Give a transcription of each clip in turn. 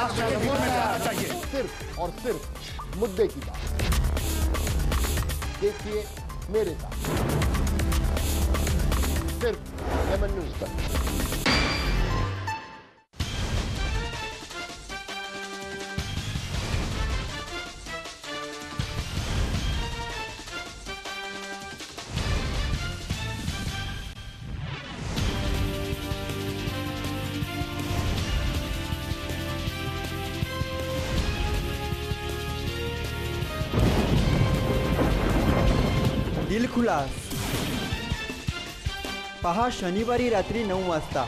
महाराष्ट्र के हित में कराना चाहिए। सिर्फ और सिर्फ मुद्दे की बात। देखिए मेरे साथ सिर्फ लेमन न्यूज पर। दिलखुलास पहा शनिवारी रात्री 9 वाजता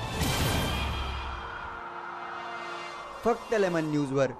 फक्त लेमन न्यूजवर।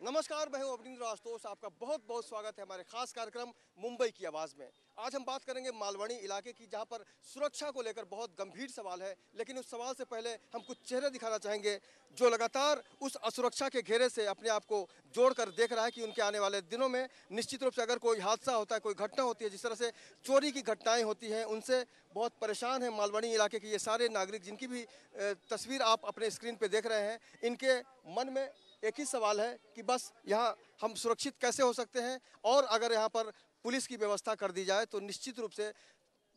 नमस्कार, मैं हूं अवनींद्र आशुतोष। आपका बहुत बहुत स्वागत है हमारे खास कार्यक्रम मुंबई की आवाज़ में। आज हम बात करेंगे मालवनी इलाके की, जहां पर सुरक्षा को लेकर बहुत गंभीर सवाल है। लेकिन उस सवाल से पहले हम कुछ चेहरे दिखाना चाहेंगे जो लगातार उस असुरक्षा के घेरे से अपने आप को जोड़कर देख रहा है कि उनके आने वाले दिनों में निश्चित रूप से अगर कोई हादसा होता है, कोई घटना होती है, जिस तरह से चोरी की घटनाएं होती हैं, उनसे बहुत परेशान है मालवनी इलाके के ये सारे नागरिक, जिनकी भी तस्वीर आप अपने स्क्रीन पर देख रहे हैं। इनके मन में एक ही सवाल है कि बस यहाँ हम सुरक्षित कैसे हो सकते हैं, और अगर यहाँ पर पुलिस की व्यवस्था कर दी जाए तो निश्चित रूप से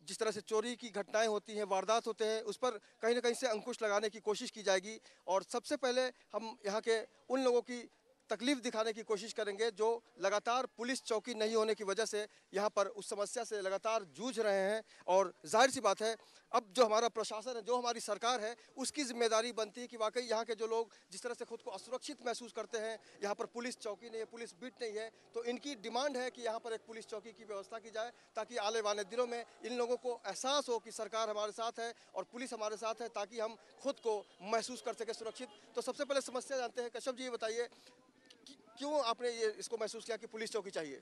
जिस तरह से चोरी की घटनाएं होती हैं, वारदात होते हैं, उस पर कहीं ना कहीं से अंकुश लगाने की कोशिश की जाएगी। और सबसे पहले हम यहाँ के उन लोगों की तकलीफ दिखाने की कोशिश करेंगे जो लगातार पुलिस चौकी नहीं होने की वजह से यहाँ पर उस समस्या से लगातार जूझ रहे हैं। और जाहिर सी बात है, अब जो हमारा प्रशासन है, जो हमारी सरकार है, उसकी जिम्मेदारी बनती है कि वाकई यहाँ के जो लोग जिस तरह से खुद को असुरक्षित महसूस करते हैं, यहाँ पर पुलिस चौकी नहीं है, पुलिस बीट नहीं है, तो इनकी डिमांड है कि यहाँ पर एक पुलिस चौकी की व्यवस्था की जाए, ताकि आने वाले दिनों में इन लोगों को एहसास हो कि सरकार हमारे साथ है और पुलिस हमारे साथ है, ताकि हम खुद को महसूस कर सके सुरक्षित। तो सबसे पहले समस्या जानते हैं। कश्यप जी, ये बताइए क्यों आपने ये इसको महसूस किया कि पुलिस चौकी चाहिए?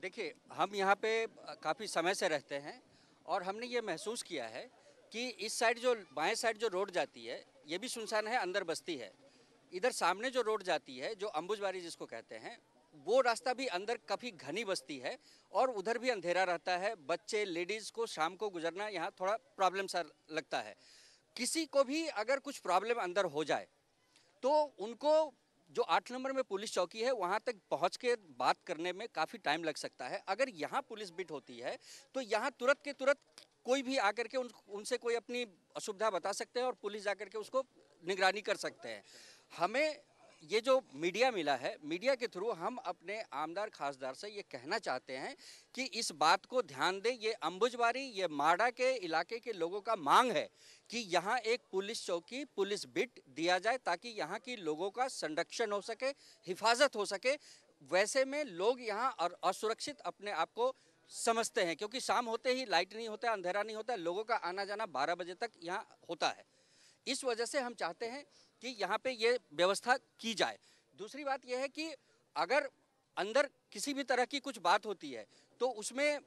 देखिए, हम यहाँ पे काफ़ी समय से रहते हैं और हमने ये महसूस किया है कि इस साइड जो बाएं साइड जो रोड जाती है, ये भी सुनसान है, अंदर बस्ती है। इधर सामने जो रोड जाती है, जो अंबुजबारी जिसको कहते हैं, वो रास्ता भी अंदर काफ़ी घनी बस्ती है और उधर भी अंधेरा रहता है। बच्चे, लेडीज़ को शाम को गुजरना यहाँ थोड़ा प्रॉब्लम सा लगता है। किसी को भी अगर कुछ प्रॉब्लम अंदर हो जाए तो उनको जो 8 नंबर में पुलिस चौकी है, वहाँ तक पहुँच के बात करने में काफ़ी टाइम लग सकता है। अगर यहाँ पुलिस बिट होती है तो यहाँ तुरंत के तुरंत कोई भी आकर के उनसे कोई अपनी असुविधा बता सकते हैं और पुलिस जाकर के उसको निगरानी कर सकते हैं। हमें ये जो मीडिया मिला है, मीडिया के थ्रू हम अपने आमदार खासदार से ये कहना चाहते हैं कि इस बात को ध्यान दें। ये अंबुजबारी, ये माडा के इलाके के लोगों का मांग है कि यहाँ एक पुलिस चौकी, पुलिस बिट दिया जाए, ताकि यहाँ की लोगों का संरक्षण हो सके, हिफाजत हो सके। वैसे में लोग यहाँ और असुरक्षित अपने आप को समझते हैं, क्योंकि शाम होते ही लाइट नहीं होता, अंधेरा नहीं होता, लोगों का आना जाना 12 बजे तक यहाँ होता है। इस वजह से हम चाहते हैं कि यहाँ पे ये व्यवस्था की जाए। दूसरी बात यह है कि अगर अंदर किसी भी तरह की कुछ बात होती है तो उसमें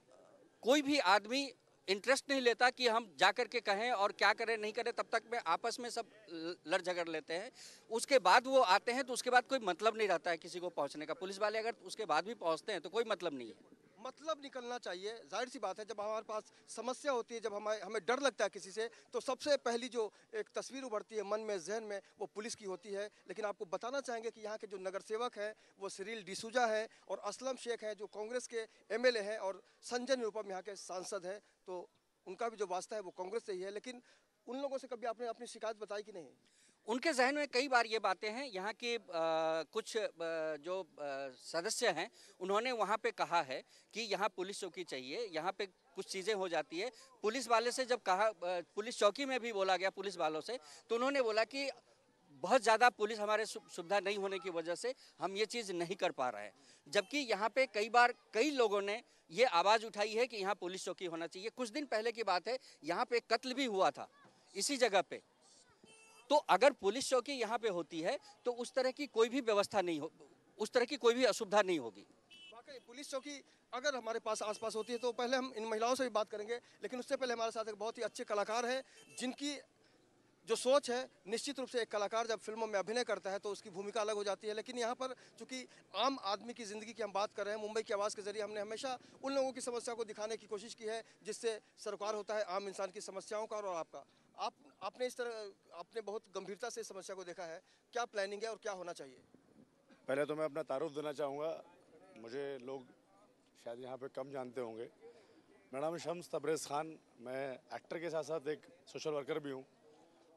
कोई भी आदमी इंटरेस्ट नहीं लेता कि हम जा कर के कहें, और क्या करें नहीं करें, तब तक में आपस में सब लड़ झगड़ लेते हैं। उसके बाद वो आते हैं तो उसके बाद कोई मतलब नहीं रहता है किसी को पहुँचने का। पुलिस वाले अगर उसके बाद भी पहुँचते हैं तो कोई मतलब नहीं है। मतलब निकलना चाहिए। जाहिर सी बात है, जब हमारे पास समस्या होती है, जब हमें डर लगता है किसी से, तो सबसे पहली जो एक तस्वीर उभरती है मन में, जहन में, वो पुलिस की होती है। लेकिन आपको बताना चाहेंगे कि यहाँ के जो नगर सेवक हैं वो सिरिल डिसूजा है और असलम शेख हैं, जो कांग्रेस के एमएलए हैं, और संजय निरुपम यहाँ के सांसद हैं। तो उनका भी जो वास्ता है वो कांग्रेस से ही है। लेकिन उन लोगों से कभी आपने अपनी शिकायत बताई कि नहीं? उनके जहन में कई बार ये बातें हैं। यहाँ के कुछ जो सदस्य हैं, उन्होंने वहाँ पे कहा है कि यहाँ पुलिस चौकी चाहिए, यहाँ पे कुछ चीज़ें हो जाती है। पुलिस वाले से जब कहा, पुलिस चौकी में भी बोला गया पुलिस वालों से, तो उन्होंने बोला कि बहुत ज़्यादा पुलिस हमारे सुविधा नहीं होने की वजह से हम ये चीज़ नहीं कर पा रहे हैं। जबकि यहाँ पे कई बार कई लोगों ने ये आवाज़ उठाई है कि यहाँ पुलिस चौकी होना चाहिए। कुछ दिन पहले की बात है, यहाँ पे कत्ल भी हुआ था इसी जगह पे। तो अगर पुलिस चौकी यहाँ पे होती है तो उस तरह की कोई भी व्यवस्था नहीं हो, उस तरह की कोई भी असुविधा नहीं होगी। वाकई पुलिस चौकी अगर हमारे पास आसपास होती है तो पहले हम इन महिलाओं से भी बात करेंगे, लेकिन उससे पहले हमारे साथ एक बहुत ही अच्छे कलाकार हैं जिनकी जो सोच है, निश्चित रूप से एक कलाकार जब फिल्मों में अभिनय करता है तो उसकी भूमिका अलग हो जाती है। लेकिन यहाँ पर चूंकि आम आदमी की ज़िंदगी की हम बात कर रहे हैं, मुंबई की आवाज़ के जरिए हमने हमेशा उन लोगों की समस्या को दिखाने की कोशिश की है जिससे सरोकार होता है आम इंसान की समस्याओं का और आपका। आपने इस तरह आपने बहुत गंभीरता से इस समस्या को देखा है, क्या प्लानिंग है और क्या होना चाहिए? पहले तो मैं अपना तारुफ देना चाहूँगा, मुझे लोग शायद यहाँ पे कम जानते होंगे। मेरा नाम शम्स तबरेज़ खान, मैं एक्टर के साथ साथ एक सोशल वर्कर भी हूँ।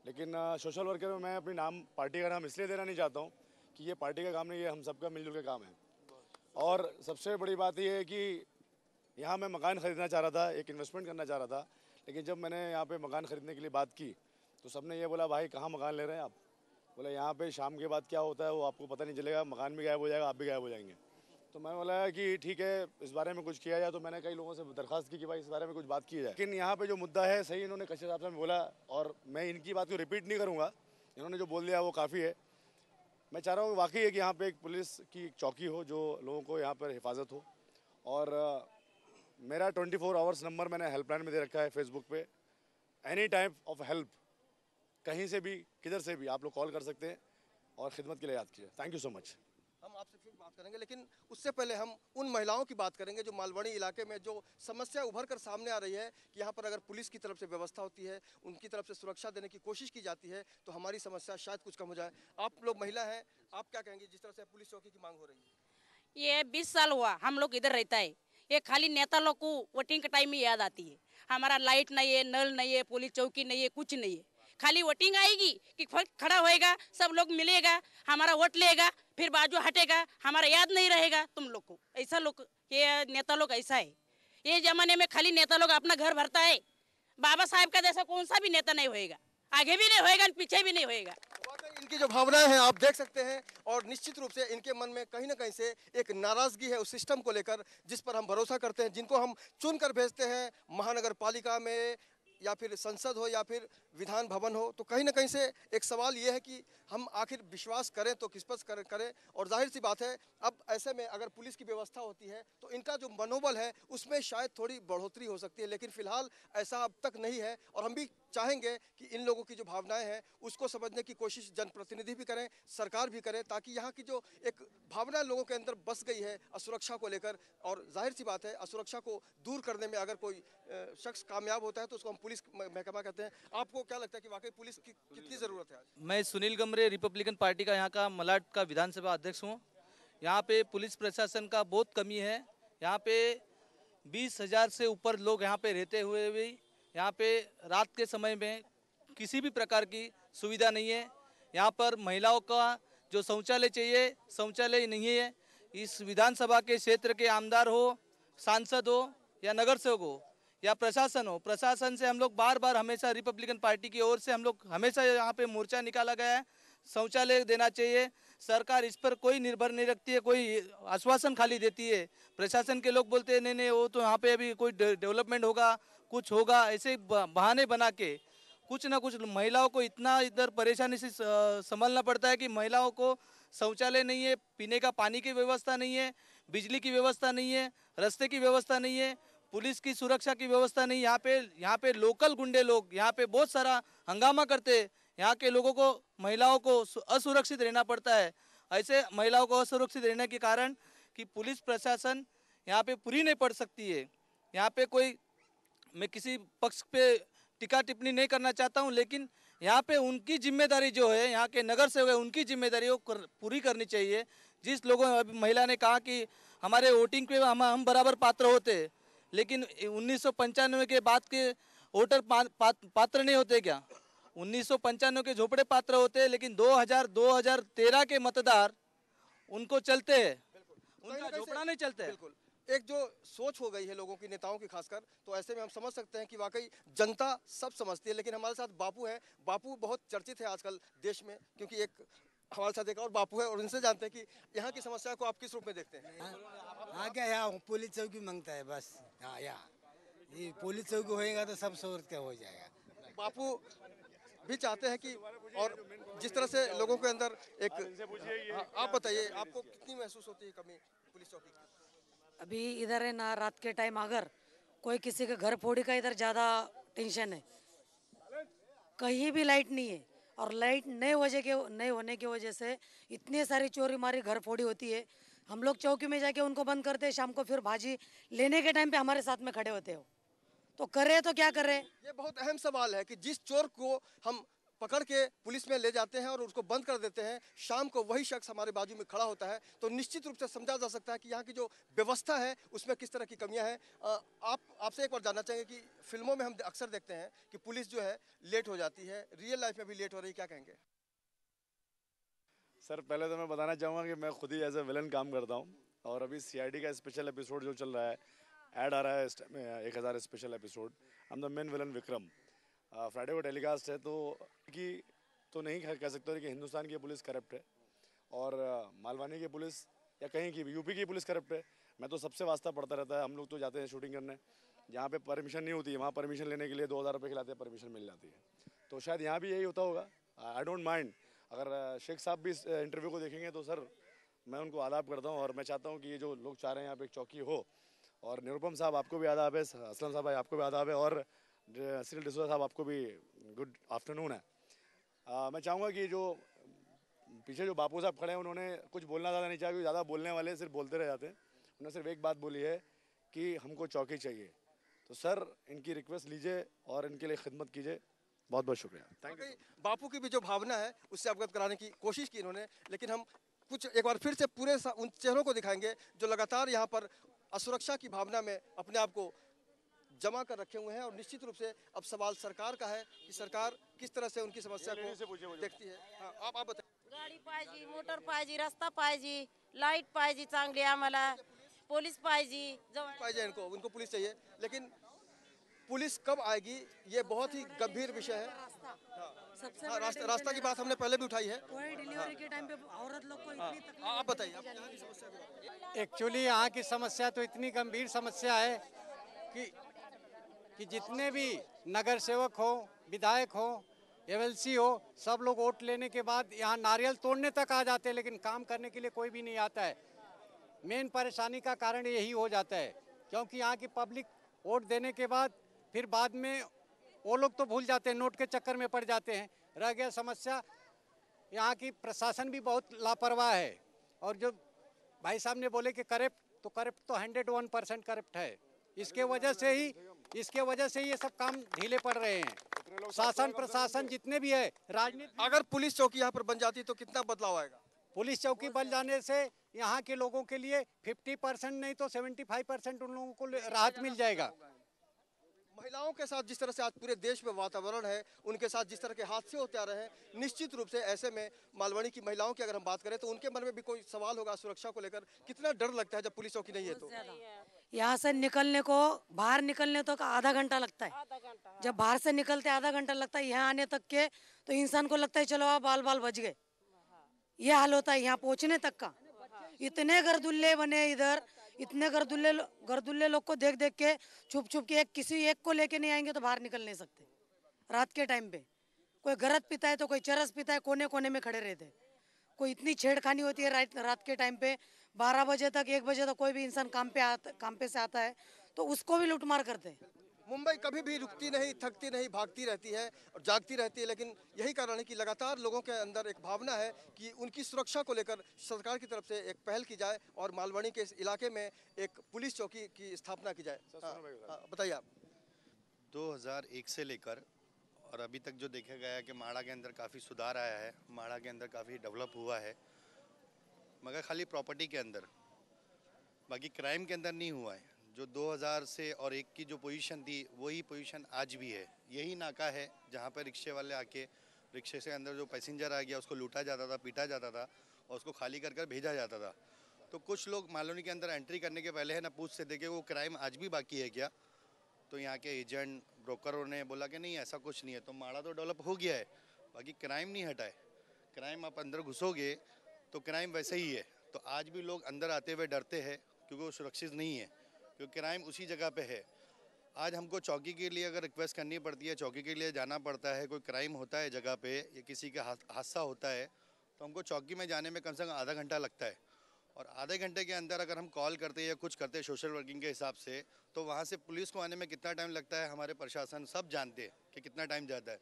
लेकिन सोशल वर्कर में मैं अपनी नाम पार्टी का नाम इसलिए देना नहीं चाहता हूँ कि ये पार्टी का काम नहीं, ये हम सबका मिलजुल के काम है। और सबसे बड़ी बात ये है कि यहाँ मैं मकान ख़रीदना चाह रहा था, एक इन्वेस्टमेंट करना चाह रहा था, लेकिन जब मैंने यहाँ पे मकान ख़रीदने के लिए बात की तो सबने ये बोला, भाई कहाँ मकान ले रहे हैं आप? बोला यहाँ पे शाम के बाद क्या होता है वो आपको पता नहीं चलेगा, मकान भी गायब हो जाएगा, आप भी गायब हो जाएंगे। तो मैंने बोला कि ठीक है, इस बारे में कुछ किया जाए। तो मैंने कई लोगों से दरख्वास्त की कि भाई इस बारे में कुछ बात की जाए। लेकिन यहाँ पे जो मुद्दा है सही इन्होंने कच्चे साहब से बोला और मैं इनकी बात को रिपीट नहीं करूँगा, इन्होंने जो बोल दिया वो काफ़ी है। मैं चाह रहा हूँ वाकई है कि यहाँ पे एक पुलिस की एक चौकी हो जो लोगों को यहाँ पर हिफाजत हो। और मेरा 24 आवर्स नंबर मैंने हेल्पलाइन में दे रखा है फेसबुक पे। एनी टाइप ऑफ हेल्प, कहीं से भी किधर से भी आप लोग कॉल कर सकते हैं और खिदमत के लिए याद कीजिए। Thank you so much. हम आपसे फिर बात करेंगे, लेकिन उससे पहले हम उन महिलाओं की बात करेंगे जो मालवणी इलाके में जो समस्या उभर कर सामने आ रही है कि यहाँ पर अगर पुलिस की तरफ से व्यवस्था होती है, उनकी तरफ से सुरक्षा देने की कोशिश की जाती है तो हमारी समस्या शायद कुछ कम हो जाए। आप लोग महिला हैं, आप क्या कहेंगे जिस तरह से पुलिस चौकी की मांग हो रही है? ये 20 साल हुआ हम लोग इधर रहता है, ये खाली नेता लोग को वोटिंग के टाइम में याद आती है। हमारा लाइट नहीं है, नल नहीं है, पुलिस चौकी नहीं है, कुछ नहीं है। खाली वोटिंग आएगी कि खड़ा होएगा, सब लोग मिलेगा, हमारा वोट लेगा, फिर बाजू हटेगा, हमारा याद नहीं रहेगा तुम लोग को। ऐसा लोग, ये नेता लोग ऐसा है। ये जमाने में खाली नेता लोग अपना घर भरता है। बाबा साहब का जैसा कौन सा भी नेता नहीं होएगा, आगे भी नहीं होएगा, पीछे भी नहीं होएगा। इनकी जो भावनाएं हैं आप देख सकते हैं और निश्चित रूप से इनके मन में कहीं ना कहीं से एक नाराजगी है उस सिस्टम को लेकर जिस पर हम भरोसा करते हैं, जिनको हम चुनकर भेजते हैं महानगर पालिका में या फिर संसद हो या फिर विधान भवन हो। तो कहीं ना कहीं से एक सवाल ये है कि हम आखिर विश्वास करें तो किस पर करें। और जाहिर सी बात है अब ऐसे में अगर पुलिस की व्यवस्था होती है तो इनका जो मनोबल है उसमें शायद थोड़ी बढ़ोतरी हो सकती है, लेकिन फिलहाल ऐसा अब तक नहीं है। और हम भी चाहेंगे कि इन लोगों की जो भावनाएं हैं उसको समझने की कोशिश जनप्रतिनिधि भी करें, सरकार भी करे, ताकि यहाँ की जो एक भावना लोगों के अंदर बस गई है असुरक्षा को लेकर, और जाहिर सी बात है असुरक्षा को दूर करने में अगर कोई शख्स कामयाब होता है तो उसको हम पुलिस महकमा कहते हैं। आपको क्या लगता है कि वाकई पुलिस की कितनी ज़रूरत है आज? मैं सुनील गमरे, रिपब्लिकन पार्टी का यहाँ का मलाड का विधानसभा अध्यक्ष हूँ। यहाँ पे पुलिस प्रशासन का बहुत कमी है। यहाँ पे 20,000 से ऊपर लोग यहाँ पे रहते हुए भी यहाँ पे रात के समय में किसी भी प्रकार की सुविधा नहीं है। यहाँ पर महिलाओं का जो शौचालय चाहिए, शौचालय नहीं है। इस विधानसभा के क्षेत्र के आमदार हो, सांसद हो या नगर सेवक हो या प्रशासन हो, प्रशासन से हम लोग बार बार हमेशा रिपब्लिकन पार्टी की ओर से हम लोग हमेशा यहाँ पे मोर्चा निकाला गया है। शौचालय देना चाहिए। सरकार इस पर कोई निर्भर नहीं रखती है, कोई आश्वासन खाली देती है। प्रशासन के लोग बोलते हैं नहीं नहीं वो तो यहाँ पे अभी कोई डेवलपमेंट होगा, कुछ होगा, ऐसे बहाने बना के कुछ ना कुछ महिलाओं को इतना इधर परेशानी से संभालना पड़ता है कि महिलाओं को शौचालय नहीं है, पीने का पानी की व्यवस्था नहीं है, बिजली की व्यवस्था नहीं है, रास्ते की व्यवस्था नहीं है, पुलिस की सुरक्षा की व्यवस्था नहीं। यहाँ पे लोकल गुंडे लोग यहाँ पे बहुत सारा हंगामा करते हैं। यहाँ के लोगों को, महिलाओं को असुरक्षित रहना पड़ता है। ऐसे महिलाओं को असुरक्षित रहने के कारण कि पुलिस प्रशासन यहाँ पे पूरी नहीं पड़ सकती है। यहाँ पे कोई, मैं किसी पक्ष पे टिक्का टिप्पणी नहीं करना चाहता हूँ, लेकिन यहाँ पे उनकी जिम्मेदारी जो है, यहाँ के नगर सेवक है, उनकी जिम्मेदारी पूरी करनी चाहिए। जिस लोगों, अभी महिला ने कहा कि हमारे वोटिंग पे हम बराबर पात्र होते, लेकिन 1995 के बाद के वोटर पात्र नहीं होते क्या? 1995 के झोपड़े पात्र होते हैं, लेकिन 2013 के मतदार उनको चलते हैं, उनका झोपड़ा नहीं चलते है। बिल्कुल एक जो सोच हो गई है लोगों की, नेताओं की खासकर, तो ऐसे में हम समझ सकते हैं कि वाकई जनता सब समझती है। लेकिन हमारे साथ बापू है। बापू बहुत चर्चित है आजकल देश में, क्योंकि एक हमारे साथ एक और बापू है और उनसे जानते हैं कि यहाँ की समस्या को आप किस रूप में देखते हैं। हाँ क्या, यहाँ पुलिस चौकी मांगता है बस। हाँ यहाँ ये पुलिस चौकी होएगा तो सब शोर क्या हो जाएगा। बापू भी चाहते हैं कि, और जिस तरह से लोगों के अंदर एक, आप बताइए आपको कितनी महसूस होती है कमी पुलिस चौकी की? अभी इधर है ना, रात के टाइम अगर कोई किसी के घर फोड़ी का इधर ज़्यादा टेंशन है। कहीं भी लाइट नहीं है और लाइट नहीं होने की वजह से इतनी सारी चोरी मारी घर फोड़ी होती है। हम लोग चौकी में जाके उनको बंद करते हैं, शाम को फिर भाजी लेने के टाइम पे हमारे साथ में खड़े होते हो। तो करे तो क्या करे। ये बहुत अहम सवाल है कि जिस चोर को हम पकड़ के पुलिस में ले जाते हैं और उसको बंद कर देते हैं, शाम को वही शख्स हमारे बाजू में खड़ा होता है, तो निश्चित रूप से समझा जा सकता है कि यहाँ की जो व्यवस्था है उसमें किस तरह की कमियां हैं। आपसे एक बार जानना चाहेंगे कि फिल्मों में हम अक्सर देखते हैं कि पुलिस जो है लेट हो जाती है, रियल लाइफ में भी लेट हो रही है, क्या कहेंगे? सर पहले तो मैं बताना चाहूँगा कि मैं खुद ही एज ए विलन काम करता हूँ और अभी सीआईडी का स्पेशल एपिसोड जो चल रहा है, ऐड आ रहा है इस time 1000 special episode. I am the main villain Vikram. Friday को टेलीकास्ट है, तो कि तो नहीं कह सकते कि हिंदुस्तान की पुलिस करप्ट है और मालवानी की पुलिस या कहीं की भी यूपी की पुलिस करप्ट है। मैं तो सबसे वास्ता पड़ता रहता है। हम लोग तो जाते हैं शूटिंग करने, जहाँ पे परमिशन नहीं होती है वहाँ परमिशन लेने के लिए 2000 रुपये खिलाते हैं, परमिशन मिल जाती है। तो शायद यहाँ भी यही होता होगा। आई डोंट माइंड अगर शेख साहब भी इस इंटरव्यू को देखेंगे तो सर मैं उनको आदाब करता हूँ और मैं चाहता हूँ कि ये जो लोग चाह रहे हैं यहाँ पे एक चौकी हो। और निरुपम साहब आपको भी आदाब है, असलम साहब भाई आपको भी आदाब है और सिरिल डिसूजा साहब आपको भी गुड आफ्टरनून है। मैं चाहूँगा कि जो पीछे जो बापू साहब खड़े हैं उन्होंने कुछ बोलना ज़्यादा नहीं चाहा, क्योंकि ज़्यादा बोलने वाले सिर्फ बोलते रह जाते हैं। उन्होंने सिर्फ एक बात बोली है कि हमको चौकी चाहिए। तो सर इनकी रिक्वेस्ट लीजिए और इनके लिए खिदमत कीजिए। बहुत बहुत शुक्रिया, थैंक यू। बापू की भी जो भावना है उससे अवगत कराने की कोशिश की इन्होंने, लेकिन हम कुछ एक बार फिर से पूरे उन चेहरों को दिखाएंगे जो लगातार यहाँ पर असुरक्षा की भावना में अपने आप को जमा कर रखे हुए हैं। और निश्चित रूप से अब सवाल सरकार का है कि सरकार किस तरह से उनकी समस्या को देखती है। हाँ, आप बताइए। गाडी पाहिजे, मोटर पाहिजे, रस्ता पाहिजे, लाईट पाहिजे चांगली आम्हाला, पोलीस पाहिजे, पाहिजे उनको पुलिस चाहिए। लेकिन पुलिस कब आएगी ये बहुत ही गंभीर विषय है। रास्ता की बात हमने पहले भी उठाई है। डिलीवरी के टाइम पे औरत लोग को इतनी तकलीफ। आप बताइए आप यहाँ की समस्या। एक्चुअली यहाँ की समस्या तो इतनी गंभीर समस्या है कि जितने भी नगर सेवक हो, विधायक हो, एमएलसी हो, सब लोग वोट लेने के बाद यहाँ नारियल तोड़ने तक आ जाते हैं, लेकिन काम करने के लिए कोई भी नहीं आता है। मेन परेशानी का कारण यही हो जाता है, क्योंकि यहाँ की पब्लिक वोट देने के बाद फिर बाद में वो लोग तो भूल जाते हैं, नोट के चक्कर में पड़ जाते हैं। रह गया समस्या, यहाँ की प्रशासन भी बहुत लापरवाह है। और जो भाई साहब ने बोले कि करप्ट तो 101% करप्ट है। इसके वजह से ही ये सब काम ढीले पड़ रहे हैं। शासन प्रशासन जितने भी है, राजनीति। अगर पुलिस चौकी यहाँ पर बन जाती तो कितना बदलाव आएगा? पुलिस चौकी बन जाने से यहाँ के लोगों के लिए 50% नहीं तो 75% उन लोगों को राहत मिल जाएगा। महिलाओं के साथ जिस तरह से आज पूरे देश में वातावरण है, उनके साथ जिस तरह के हादसे होते आ रहे हैं, निश्चित रूप से ऐसे में मालवणी की महिलाओं की अगर हम बात करें तो उनके मन में भी कोई सवाल होगा सुरक्षा को लेकर। कितना डर लगता है जब पुलिस चौकी नहीं है तो। यहाँ से निकलने को, बाहर निकलने तो आधा घंटा लगता है। जब बाहर से निकलते आधा घंटा लगता है, यहाँ आने तक के तो इंसान को लगता है चलो आप बाल बाल बच गए। ये हाल होता है यहाँ पहुँचने तक का। इतने गर्दुल्ले बने इधर, इतने गर्दुल्ले लोग को देख देख के छुप छुप के किसी एक को लेके नहीं आएंगे तो बाहर निकल नहीं सकते। रात के टाइम पे कोई गरज पीता है तो कोई चरस पीता है, कोने कोने में खड़े रहते। कोई इतनी छेड़खानी होती है रात के टाइम पे 12 बजे तक 1 बजे तक कोई भी इंसान काम पे से आता है तो उसको भी लूटमार करते हैं। मुंबई कभी भी रुकती नहीं, थकती नहीं, भागती रहती है और जागती रहती है। लेकिन यही कारण है कि लगातार लोगों के अंदर एक भावना है कि उनकी सुरक्षा को लेकर सरकार की तरफ से एक पहल की जाए और मालवणी के इस इलाके में एक पुलिस चौकी की स्थापना की जाए। बताइए आप। 2001 से लेकर और अभी तक जो देखा गया है कि माड़ा के अंदर काफ़ी सुधार आया है, माड़ा के अंदर काफ़ी डेवलप हुआ है, मगर खाली प्रॉपर्टी के अंदर, बाकी क्राइम के अंदर नहीं हुआ है। जो 2000 से और 1 की जो पोजीशन थी वही पोजीशन आज भी है। यही नाका है जहाँ पर रिक्शे वाले आके रिक्शे से अंदर जो पैसेंजर आ गया उसको लूटा जाता था, पीटा जाता था और उसको खाली कर भेजा जाता था। तो कुछ लोग मालवणी के अंदर एंट्री करने के पहले है ना पूछते थे कि वो क्राइम आज भी बाकी है क्या। तो यहाँ के एजेंट ब्रोकरों ने बोला कि नहीं ऐसा कुछ नहीं है। तो माड़ा तो डेवलप हो गया है, बाकी क्राइम नहीं हटा है। क्राइम आप अंदर घुसोगे तो क्राइम वैसे ही है। तो आज भी लोग अंदर आते हुए डरते हैं क्योंकि वो सुरक्षित नहीं है, क्योंकि क्राइम उसी जगह पे है। आज हमको चौकी के लिए अगर रिक्वेस्ट करनी पड़ती है, चौकी के लिए जाना पड़ता है, कोई क्राइम होता है जगह पे या किसी का हादसा होता है तो हमको चौकी में जाने में कम से कम आधा घंटा लगता है। और आधे घंटे के अंदर अगर हम कॉल करते या कुछ करते सोशल वर्किंग के हिसाब से, तो वहाँ से पुलिस को आने में कितना टाइम लगता है हमारे प्रशासन सब जानते हैं कि कितना टाइम जाता है।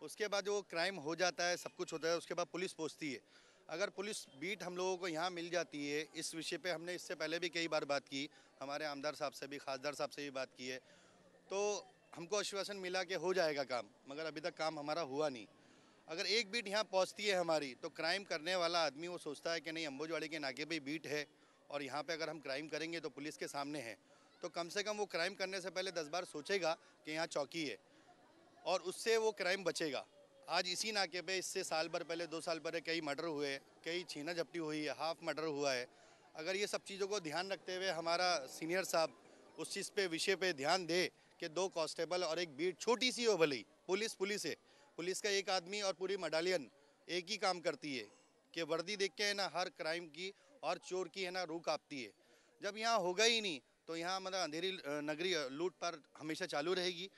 उसके बाद जो क्राइम हो जाता है, सब कुछ होता है, उसके बाद पुलिस पहुँचती है। अगर पुलिस बीट हम लोगों को यहाँ मिल जाती है, इस विषय पे हमने इससे पहले भी कई बार बात की, हमारे आमदार साहब से भी, खासदार साहब से भी बात की है, तो हमको आश्वासन मिला कि हो जाएगा काम, मगर अभी तक काम हमारा हुआ नहीं। अगर एक बीट यहाँ पहुँचती है हमारी, तो क्राइम करने वाला आदमी वो सोचता है कि नहीं, अंबोजवाड़ी के नाके पे बीट है और यहाँ पे अगर हम क्राइम करेंगे तो पुलिस के सामने है, तो कम से कम वो क्राइम करने से पहले 10 बार सोचेगा कि यहाँ चौकी है, और उससे वो क्राइम बचेगा। आज इसी नाके पे इससे साल भर पहले, 2 साल पहले कई मर्डर हुए, कई छीना झपटी हुई है, हाफ मर्डर हुआ है। अगर ये सब चीज़ों को ध्यान रखते हुए हमारा सीनियर साहब उस चीज़ पे, विषय पे ध्यान दे कि 2 कांस्टेबल और एक बीट, छोटी सी हो भले ही, पुलिस है, पुलिस का एक आदमी और पूरी मडालियन एक ही काम करती है कि वर्दी देख के है ना हर क्राइम की और चोर की है ना रूह कांपती है। जब यहाँ होगा ही नहीं तो यहाँ मतलब अंधेरी नगरी लूट पर हमेशा चालू रहेगी।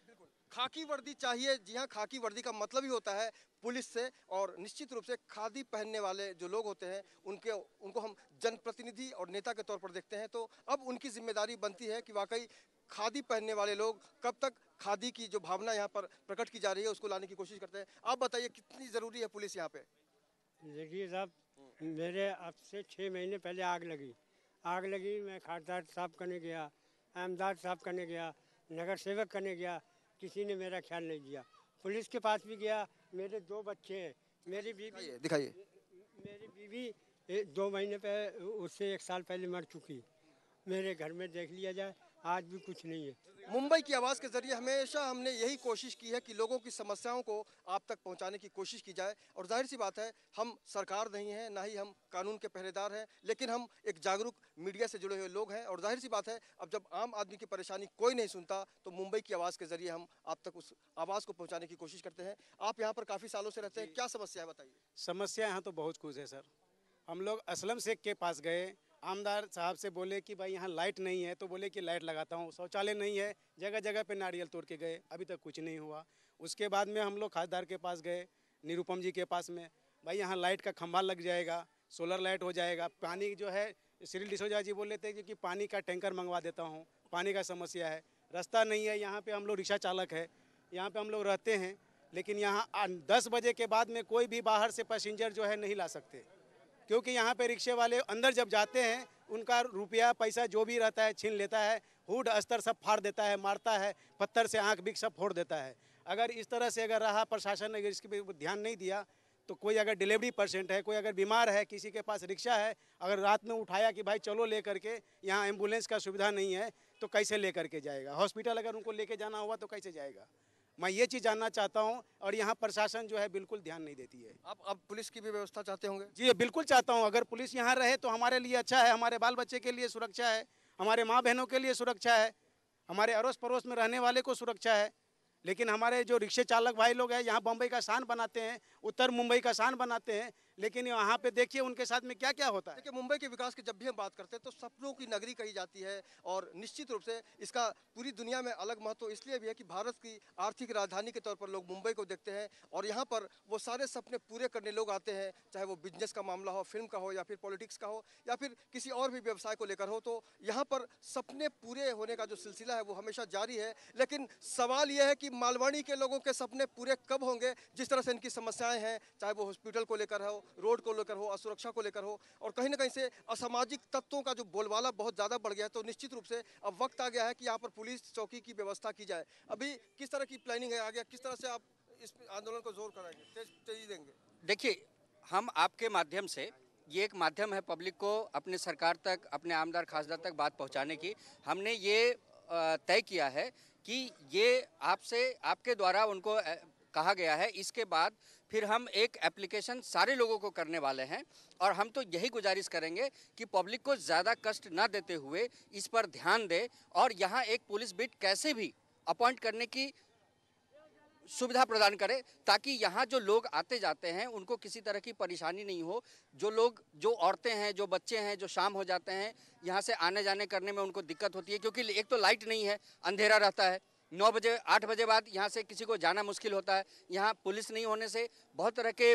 खाकी वर्दी चाहिए। जी हाँ, खाकी वर्दी का मतलब ही होता है पुलिस से, और निश्चित रूप से खादी पहनने वाले जो लोग होते हैं उनको हम जनप्रतिनिधि और नेता के तौर पर देखते हैं। तो अब उनकी जिम्मेदारी बनती है कि वाकई खादी पहनने वाले लोग कब तक खादी की जो भावना यहाँ पर प्रकट की जा रही है उसको लाने की कोशिश करते हैं। आप बताइए कितनी ज़रूरी है पुलिस यहाँ पे? देखिए साहब, मेरे अब से 6 महीने पहले आग लगी। मैं खासदार साहब करने गया, आमदार साहब करने गया, नगर सेवक करने गया, किसी ने मेरा ख्याल नहीं किया। पुलिस के पास भी गया। मेरे 2 बच्चे हैं, मेरी बीवी दिखाइए। मेरी बीवी 2 महीने पहले, उससे 1 साल पहले मर चुकी। मेरे घर में देख लिया जाए, आज भी कुछ नहीं है। मुंबई की आवाज़ के जरिए हमेशा हमने यही कोशिश की है कि लोगों की समस्याओं को आप तक पहुंचाने की कोशिश की जाए। और जाहिर सी बात है, हम सरकार नहीं हैं, ना ही हम कानून के पहरेदार हैं, लेकिन हम एक जागरूक मीडिया से जुड़े हुए लोग हैं। और जाहिर सी बात है, अब जब आम आदमी की परेशानी कोई नहीं सुनता तो मुंबई की आवाज़ के जरिए हम आप तक उस आवाज़ को पहुँचाने की कोशिश करते हैं। आप यहाँ पर काफ़ी सालों से रहते हैं, क्या समस्या है बताइए? समस्या यहाँ तो बहुत कुछ है सर। हम लोग असलम शेख के पास गए, आमदार साहब से बोले कि भाई यहाँ लाइट नहीं है, तो बोले कि लाइट लगाता हूँ। शौचालय नहीं है, जगह जगह पे नारियल तोड़ के गए, अभी तक कुछ नहीं हुआ। उसके बाद में हम लोग खासदार के पास गए, निरुपम जी के पास में, भाई यहाँ लाइट का खंभा लग जाएगा, सोलर लाइट हो जाएगा। पानी जो है, श्री डिसोजा जी बोल लेते हैं कि पानी का टैंकर मंगवा देता हूँ, पानी का समस्या है। रास्ता नहीं है, यहाँ पर हम लोग रिक्शा चालक है, यहाँ पर हम लोग रहते हैं, लेकिन यहाँ 10 बजे के बाद में कोई भी बाहर से पैसेंजर जो है नहीं ला सकते, क्योंकि यहाँ पे रिक्शे वाले अंदर जब जाते हैं उनका रुपया पैसा जो भी रहता है छीन लेता है, हुड अस्तर सब फाड़ देता है, मारता है, पत्थर से आंख बिक सब फोड़ देता है। अगर इस तरह से अगर रहा, प्रशासन ने इसके पे ध्यान नहीं दिया, तो कोई अगर डिलीवरी पेशेंट है, कोई अगर बीमार है, किसी के पास रिक्शा है, अगर रात में उठाया कि भाई चलो ले करके, यहाँ एम्बुलेंस का सुविधा नहीं है, तो कैसे ले करके जाएगा? हॉस्पिटल अगर उनको लेके जाना हुआ तो कैसे जाएगा? मैं ये चीज़ जानना चाहता हूँ, और यहाँ प्रशासन जो है बिल्कुल ध्यान नहीं देती है। आप पुलिस की भी व्यवस्था चाहते होंगे? जी बिल्कुल चाहता हूँ। अगर पुलिस यहाँ रहे तो हमारे लिए अच्छा है, हमारे बाल बच्चे के लिए सुरक्षा है, हमारे माँ बहनों के लिए सुरक्षा है, हमारे अड़ोस पड़ोस में रहने वाले को सुरक्षा है। लेकिन हमारे जो रिक्शे चालक भाई लोग हैं, यहाँ बम्बई का शान बनाते हैं, उत्तर मुंबई का शान बनाते हैं, लेकिन यहाँ पे देखिए उनके साथ में क्या क्या होता है। देखिए, मुंबई के विकास की जब भी हम बात करते हैं तो सपनों की नगरी कही जाती है, और निश्चित रूप से इसका पूरी दुनिया में अलग महत्व इसलिए भी है कि भारत की आर्थिक राजधानी के तौर पर लोग मुंबई को देखते हैं, और यहाँ पर वो सारे सपने पूरे करने लोग आते हैं, चाहे वो बिजनेस का मामला हो, फिल्म का हो, या फिर पॉलिटिक्स का हो, या फिर किसी और भी व्यवसाय को लेकर हो। तो यहाँ पर सपने पूरे होने का जो सिलसिला है वो हमेशा जारी है। लेकिन सवाल यह है कि मालवाणी के लोगों के सपने पूरे कब होंगे? जिस तरह से इनकी समस्याएं हैं, चाहे वो हॉस्पिटल को लेकर हो, रोड को लेकर हो, असुरक्षा को लेकर हो, और कहीं ना कहीं से असामाजिक तत्वों का जो बोलबाला बहुत ज़्यादा बढ़ गया है, तो निश्चित रूप से अब वक्त आ गया है कि यहाँ पर पुलिस चौकी की व्यवस्था की जाए। अभी किस तरह की प्लानिंग है आगे, किस तरह से आप इस आंदोलन को जोर कराएंगे, तेजी देंगे? देखिए, हम आपके माध्यम से, ये एक माध्यम है पब्लिक को अपने सरकार तक, अपने आमदार खासदार तक बात पहुँचाने की। हमने ये तय किया है कि ये आपसे, आपके द्वारा उनको कहा गया है, इसके बाद फिर हम एक एप्लीकेशन सारे लोगों को करने वाले हैं, और हम तो यही गुजारिश करेंगे कि पब्लिक को ज़्यादा कष्ट ना देते हुए इस पर ध्यान दे, और यहाँ एक पुलिस बीट कैसे भी अपॉइंट करने की सुविधा प्रदान करे, ताकि यहाँ जो लोग आते जाते हैं उनको किसी तरह की परेशानी नहीं हो। जो औरतें हैं, जो बच्चे हैं, जो शाम हो जाते हैं, यहाँ से आने जाने करने में उनको दिक्कत होती है, क्योंकि एक तो लाइट नहीं है, अंधेरा रहता है, 9 बजे 8 बजे बाद यहाँ से किसी को जाना मुश्किल होता है। यहाँ पुलिस नहीं होने से बहुत तरह के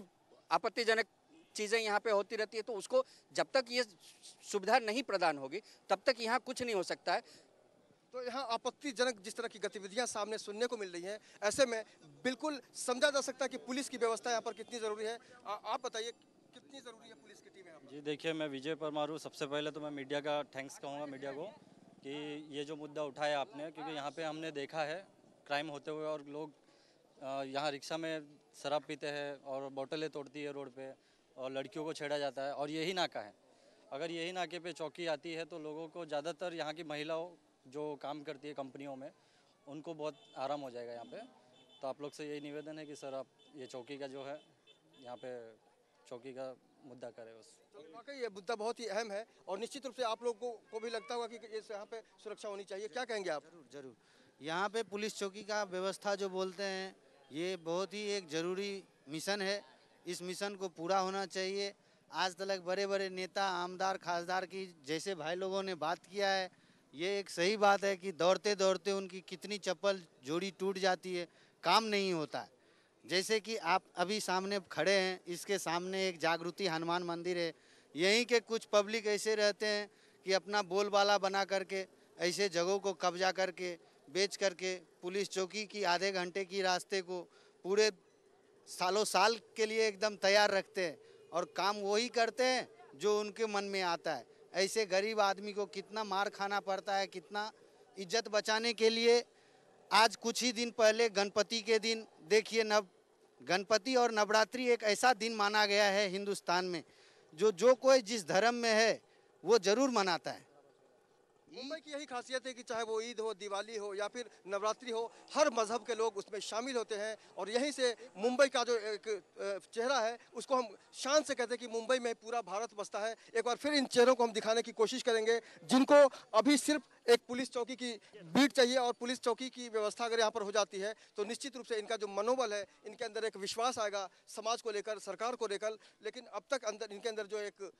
आपत्तिजनक चीज़ें यहाँ पे होती रहती है, तो उसको जब तक ये सुविधा नहीं प्रदान होगी तब तक यहाँ कुछ नहीं हो सकता है। तो यहाँ आपत्तिजनक जिस तरह की गतिविधियां सामने सुनने को मिल रही हैं, ऐसे में बिल्कुल समझा जा सकता है कि पुलिस की व्यवस्था यहाँ पर कितनी ज़रूरी है। आप बताइए कितनी ज़रूरी है पुलिस की टीम यहाँ पर? जी देखिए, मैं विजय परमार हूँ। सबसे पहले तो मैं मीडिया का थैंक्स कहूँगा मीडिया को कि ये जो मुद्दा उठाया आपने, क्योंकि यहाँ पे हमने देखा है क्राइम होते हुए और लोग यहाँ रिक्शा में शराब पीते हैं और बोतलें तोड़ती है रोड पे और लड़कियों को छेड़ा जाता है, और यही नाका है। अगर यही नाके पे चौकी आती है तो लोगों को, ज़्यादातर यहाँ की महिलाओं जो काम करती है कंपनियों में, उनको बहुत आराम हो जाएगा यहाँ पे। तो आप लोग से यही निवेदन है कि सर आप ये चौकी का जो है यहाँ पे चौकी का मुद्दा करें बस। वाकई ये मुद्दा बहुत ही अहम है और निश्चित रूप से आप लोगों को भी लगता होगा कि यहाँ पे सुरक्षा होनी चाहिए। क्या कहेंगे आप? जरूर यहाँ पे पुलिस चौकी का व्यवस्था जो बोलते हैं, ये बहुत ही एक ज़रूरी मिशन है। इस मिशन को पूरा होना चाहिए। आज तक बड़े बड़े नेता, आमदार, खासदार की जैसे भाई लोगों ने बात किया है, ये एक सही बात है कि दौड़ते दौड़ते उनकी कितनी चप्पल जोड़ी टूट जाती है, काम नहीं होता है। जैसे कि आप अभी सामने खड़े हैं, इसके सामने एक जागृति हनुमान मंदिर है। यहीं के कुछ पब्लिक ऐसे रहते हैं कि अपना बोलबाला बना करके ऐसे जगहों को कब्जा करके बेच करके पुलिस चौकी की आधे घंटे की रास्ते को पूरे सालों साल के लिए एकदम तैयार रखते हैं और काम वही करते हैं जो उनके मन में आता है। ऐसे गरीब आदमी को कितना मार खाना पड़ता है, कितना इज्जत बचाने के लिए। आज कुछ ही दिन पहले गणपति के दिन देखिए, गणपति और नवरात्रि एक ऐसा दिन माना गया है हिंदुस्तान में जो कोई जिस धर्म में है वो जरूर मनाता है। मुंबई की यही खासियत है कि चाहे वो ईद हो, दिवाली हो या फिर नवरात्रि हो, हर मजहब के लोग उसमें शामिल होते हैं और यहीं से मुंबई का जो एक चेहरा है उसको हम शान से कहते हैं कि मुंबई में पूरा भारत बसता है। एक बार फिर इन चेहरों को हम दिखाने की कोशिश करेंगे जिनको अभी सिर्फ एक पुलिस चौकी की बीट चाहिए और पुलिस चौकी की व्यवस्था अगर यहाँ पर हो जाती है तो निश्चित रूप से इनका जो मनोबल है, इनके अंदर एक विश्वास आएगा समाज को लेकर, सरकार को लेकर। लेकिन अब तक इनके अंदर जो एक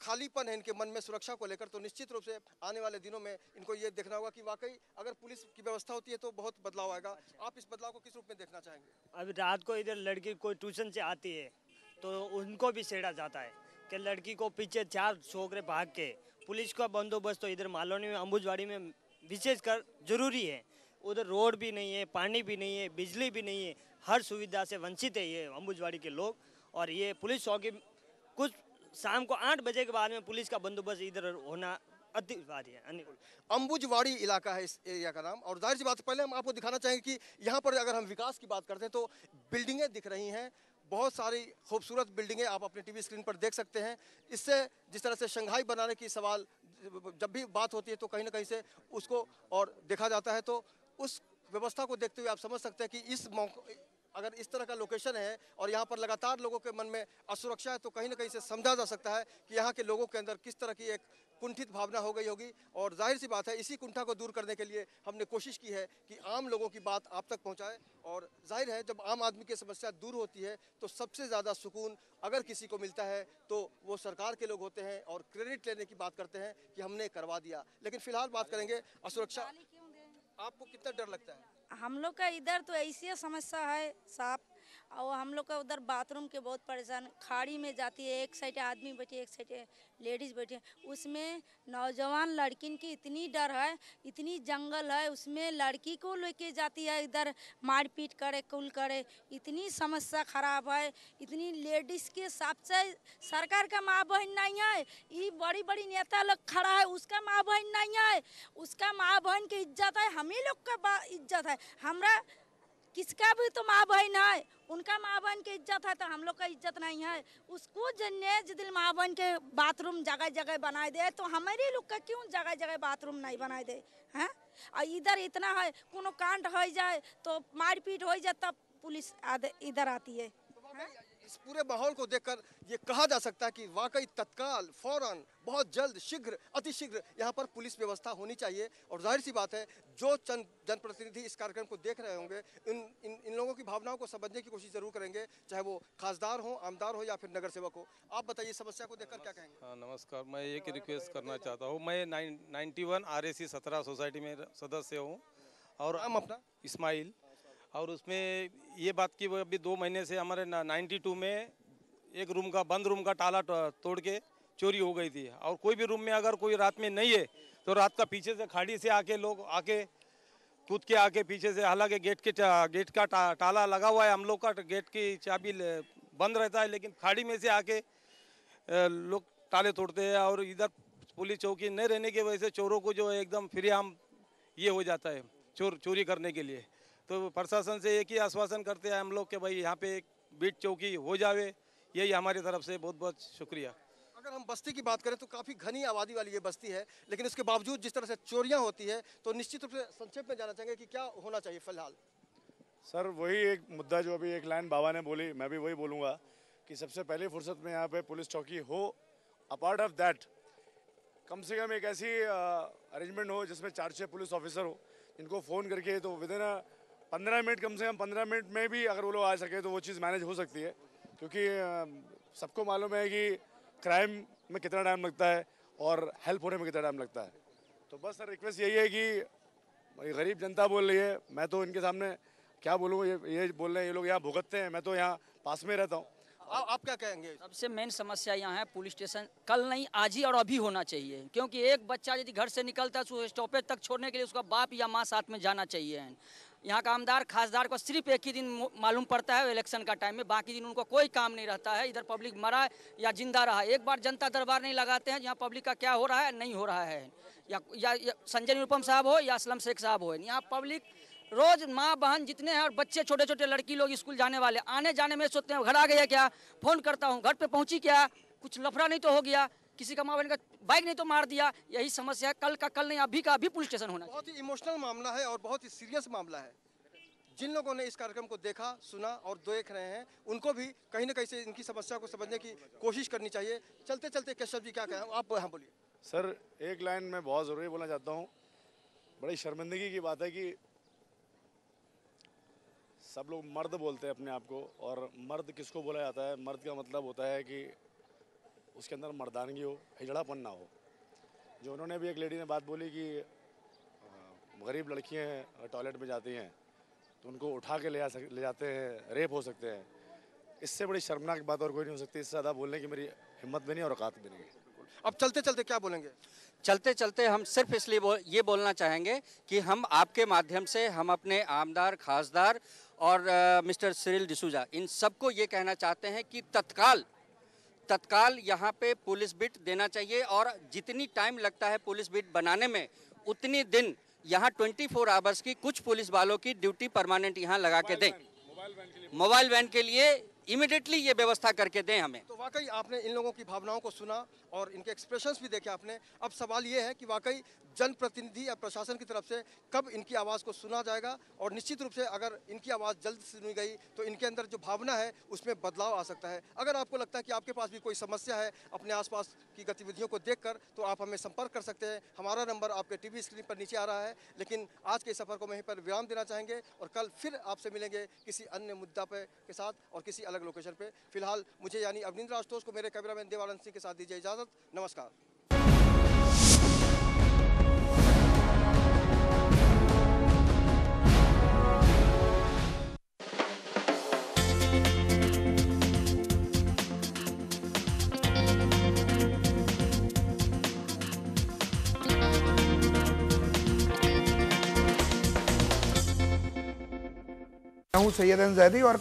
खालीपन है इनके मन में सुरक्षा को लेकर, तो निश्चित रूप से आने वाले दिनों में इनको ये देखना होगा कि वाकई अगर पुलिस की व्यवस्था होती है तो बहुत बदलाव आएगा। आप इस बदलाव को किस रूप में देखना चाहेंगे? अभी रात को इधर लड़की कोई ट्यूशन से आती है तो उनको भी छेड़ा जाता है कि लड़की को पीछे 4 छोकरे भाग के। पुलिस का बंदोबस्त तो इधर मालवनी में, अंबुजवाड़ी में विशेषकर जरूरी है। उधर रोड भी नहीं है, पानी भी नहीं है, बिजली भी नहीं है, हर सुविधा से वंचित है ये अंबुजवाड़ी के लोग। और ये पुलिस चौकी कुछ शाम को 8 बजे के बाद में पुलिस का बंदोबस्त इधर होना अनिवार्य है। अंबुजवाड़ी इलाका है इस एरिया का नाम। और जाहिर सी बात, पहले हम आपको दिखाना चाहेंगे कि यहाँ पर अगर हम विकास की बात करते हैं तो बिल्डिंगें दिख रही हैं, बहुत सारी खूबसूरत बिल्डिंगें आप अपने टीवी स्क्रीन पर देख सकते हैं। इससे जिस तरह से शंघाई बनाने की सवाल जब भी बात होती है तो कहीं ना कहीं से उसको और देखा जाता है, तो उस व्यवस्था को देखते हुए आप समझ सकते हैं कि इस मौके अगर इस तरह का लोकेशन है और यहाँ पर लगातार लोगों के मन में असुरक्षा है तो कहीं ना कहीं से समझा जा सकता है कि यहाँ के लोगों के अंदर किस तरह की एक कुंठित भावना हो गई होगी। और जाहिर सी बात है इसी कुंठा को दूर करने के लिए हमने कोशिश की है कि आम लोगों की बात आप तक पहुँचाए। और जाहिर है जब आम आदमी की समस्या दूर होती है तो सबसे ज़्यादा सुकून अगर किसी को मिलता है तो वो सरकार के लोग होते हैं और क्रेडिट लेने की बात करते हैं कि हमने करवा दिया। लेकिन फिलहाल बात करेंगे असुरक्षा। आपको कितना डर लगता है? हम लोग का इधर तो ऐसी समस्या है साहब, और हम लोग का उधर बाथरूम के बहुत परेशान। खाड़ी में जाती है, एक साइड आदमी बैठे, एक साइड लेडीज बैठे, उसमें नौजवान लड़किन की इतनी डर है, इतनी जंगल है, उसमें लड़की को लेके जाती है, इधर मारपीट करे, कुल करे, इतनी समस्या खराब है। इतनी लेडीज के हिसाब से सरकार का माँ बहन नहीं है, ये बड़ी बड़ी नेता लोग खड़ा है उसका माँ बहन नहीं है, उसका माँ बहन की इज्जत है, हम ही लोग का इज्जत है। हमरा किसका भी तो माँ बहन है, उनका माँ बहन की इज्जत है तो हम लोग का इज्जत नहीं है। उसको जन्ने जिदिल माँ बहन के बाथरूम जगह जगह बनाए दे तो हमारे लोग का क्यों जगह जगह बाथरूम नहीं बनाए दे हैं? और इधर इतना है, कोनो कांड हो जाए तो मारपीट हो जाए तब पुलिस इधर आती है। इस पूरे माहौल को देखकर ये कहा जा सकता है कि वाकई तत्काल, फौरन, बहुत जल्द, शीघ्र, अतिशीघ्र यहाँ पर पुलिस व्यवस्था होनी चाहिए। और जाहिर सी बात है जो चंद जनप्रतिनिधि इस कार्यक्रम को देख रहे होंगे इन लोगों की भावनाओं को समझने की कोशिश जरूर करेंगे, चाहे वो खासदार हो, आमदार हो या फिर नगर सेवक हो। आप बताइए समस्या को देखकर क्या कहेंगे? हाँ नमस्कार, मैं एक रिक्वेस्ट करना चाहता हूँ। मैं 91 RAC 17 सोसाइटी में सदस्य हूँ और नाम अपना? इस्माइल। और उसमें ये बात की वो अभी 2 महीने से हमारे 92 में एक रूम का बंद रूम का ताला तोड़ के चोरी हो गई थी। और कोई भी रूम में अगर कोई रात में नहीं है तो रात का पीछे से खाड़ी से आके लोग आके कूद के आके पीछे से, हालांकि गेट का ताला लगा हुआ है, हम लोग का गेट की चाबी बंद रहता है, लेकिन खाड़ी में से आके लोग ताले तोड़ते हैं। और इधर पुलिस चौकी नहीं रहने की वजह से चोरों को जो है एकदम फ्रीआम ये हो जाता है चोरी करने के लिए। तो प्रशासन से एक ही आश्वासन करते हैं हम लोग कि भाई यहाँ पे एक बीट चौकी हो जावे, यही हमारी तरफ से बहुत बहुत शुक्रिया। अगर हम बस्ती की बात करें तो काफ़ी घनी आबादी वाली ये बस्ती है, लेकिन उसके बावजूद जिस तरह से चोरियां होती है तो निश्चित रूप से संक्षेप में जानना चाहेंगे कि क्या होना चाहिए फिलहाल। सर वही एक मुद्दा जो अभी एक लाइन बाबा ने बोली, मैं भी वही बोलूँगा कि सबसे पहले फुर्सत में यहाँ पे पुलिस चौकी हो। अपार्ट ऑफ दैट कम से कम एक ऐसी अरेंजमेंट हो जिसमें 4-6 पुलिस ऑफिसर हो, जिनको फ़ोन करके तो विदिन 15 मिनट, कम से कम 15 मिनट में भी अगर वो लोग आ सके तो वो चीज़ मैनेज हो सकती है। क्योंकि सबको मालूम है कि क्राइम में कितना टाइम लगता है और हेल्प होने में कितना टाइम लगता है। तो बस सर रिक्वेस्ट यही है कि गरीब जनता बोल रही है, मैं तो इनके सामने क्या बोलूँ, ये बोल रहे हैं, ये लोग यहाँ भुगतते हैं, मैं तो यहाँ पास में रहता हूँ। आप क्या कहेंगे? सबसे मेन समस्या यहाँ है पुलिस स्टेशन कल नहीं आज ही और अभी होना चाहिए, क्योंकि एक बच्चा यदि घर से निकलता है तो स्टॉपेज तक छोड़ने के लिए उसका बाप या माँ साथ में जाना चाहिए। यहाँ का आमदार खासदार को सिर्फ एक ही दिन मालूम पड़ता है इलेक्शन का टाइम में, बाकी दिन उनको कोई काम नहीं रहता है। इधर पब्लिक मरा या जिंदा रहा, एक बार जनता दरबार नहीं लगाते हैं यहाँ पब्लिक का क्या हो रहा है नहीं हो रहा है। या संजय निरुपम साहब हो या असलम शेख साहब हो, यहाँ पब्लिक रोज माँ बहन जितने हैं और बच्चे छोटे छोटे लड़की लोग स्कूल जाने वाले आने जाने में सोचते हैं घर आ गया क्या, फोन करता हूँ घर पे पहुँची क्या, कुछ लफड़ा नहीं तो हो गया, किसी का माँ बहन का बाइक नहीं तो मार दिया। यही समस्या है, कल का कल नहीं अभी का अभी पुलिस स्टेशन होना। बहुत ही इमोशनल मामला है और बहुत ही सीरियस मामला है। जिन लोगों ने इस कार्यक्रम को देखा सुना और देख रहे हैं उनको भी कहीं ना कहीं से इनकी समस्या को समझने की कोशिश करनी चाहिए। चलते चलते केशव जी क्या कहें आप, हाँ बोलिए। सर एक लाइन मैं बहुत ज़रूरी बोलना चाहता हूँ। बड़ी शर्मिंदगी की बात है कि सब लोग मर्द बोलते हैं अपने आप को, और मर्द किसको बोला जाता है? मर्द का मतलब होता है कि उसके अंदर मर्दानगी हो, हिजड़ापन ना हो। जो उन्होंने भी एक लेडी ने बात बोली कि गरीब लड़कियां टॉयलेट में जाती हैं तो उनको उठा के ले जाते हैं, रेप हो सकते हैं। इससे बड़ी शर्मनाक बात और कोई नहीं हो सकती। इससे ज़्यादा बोलने की मेरी हिम्मत भी नहीं और औकात भी नहीं है। अब चलते चलते क्या बोलेंगे? चलते चलते हम सिर्फ इसलिए ये बोलना चाहेंगे कि हम आपके माध्यम से हम अपने आमदार खासदार और मिस्टर सिरिल डिसूजा इन सबको ये कहना चाहते हैं कि तत्काल यहाँ पे पुलिस बिट देना चाहिए, और जितनी टाइम लगता है पुलिस बिट बनाने में उतनी दिन यहाँ 24 आवर्स की कुछ पुलिस वालों की ड्यूटी परमानेंट यहाँ लगा के दें। मोबाइल वैन के लिए इमीडिएटली ये व्यवस्था करके दें हमें। तो वाकई आपने इन लोगों की भावनाओं को सुना और इनके एक्सप्रेशंस भी देखे आपने। अब सवाल ये है कि वाकई जनप्रतिनिधि या प्रशासन की तरफ से कब इनकी आवाज़ को सुना जाएगा, और निश्चित रूप से अगर इनकी आवाज़ जल्द सुनी गई तो इनके अंदर जो भावना है उसमें बदलाव आ सकता है। अगर आपको लगता है कि आपके पास भी कोई समस्या है अपने आसपास की गतिविधियों को देखकर, तो आप हमें संपर्क कर सकते हैं। हमारा नंबर आपके टीवी स्क्रीन पर नीचे आ रहा है। लेकिन आज के सफ़र को वहीं पर विराम देना चाहेंगे और कल फिर आपसे मिलेंगे किसी अन्य मुद्दा पे के साथ और किसी अलग लोकेशन पे। फिलहाल मुझे यानी अवनींद्र आशुतोष को मेरे कैमरामैन देवानंद सिंह के साथ दीजिए इजाज़त। नमस्कार। हूँ सैयद अंसारी और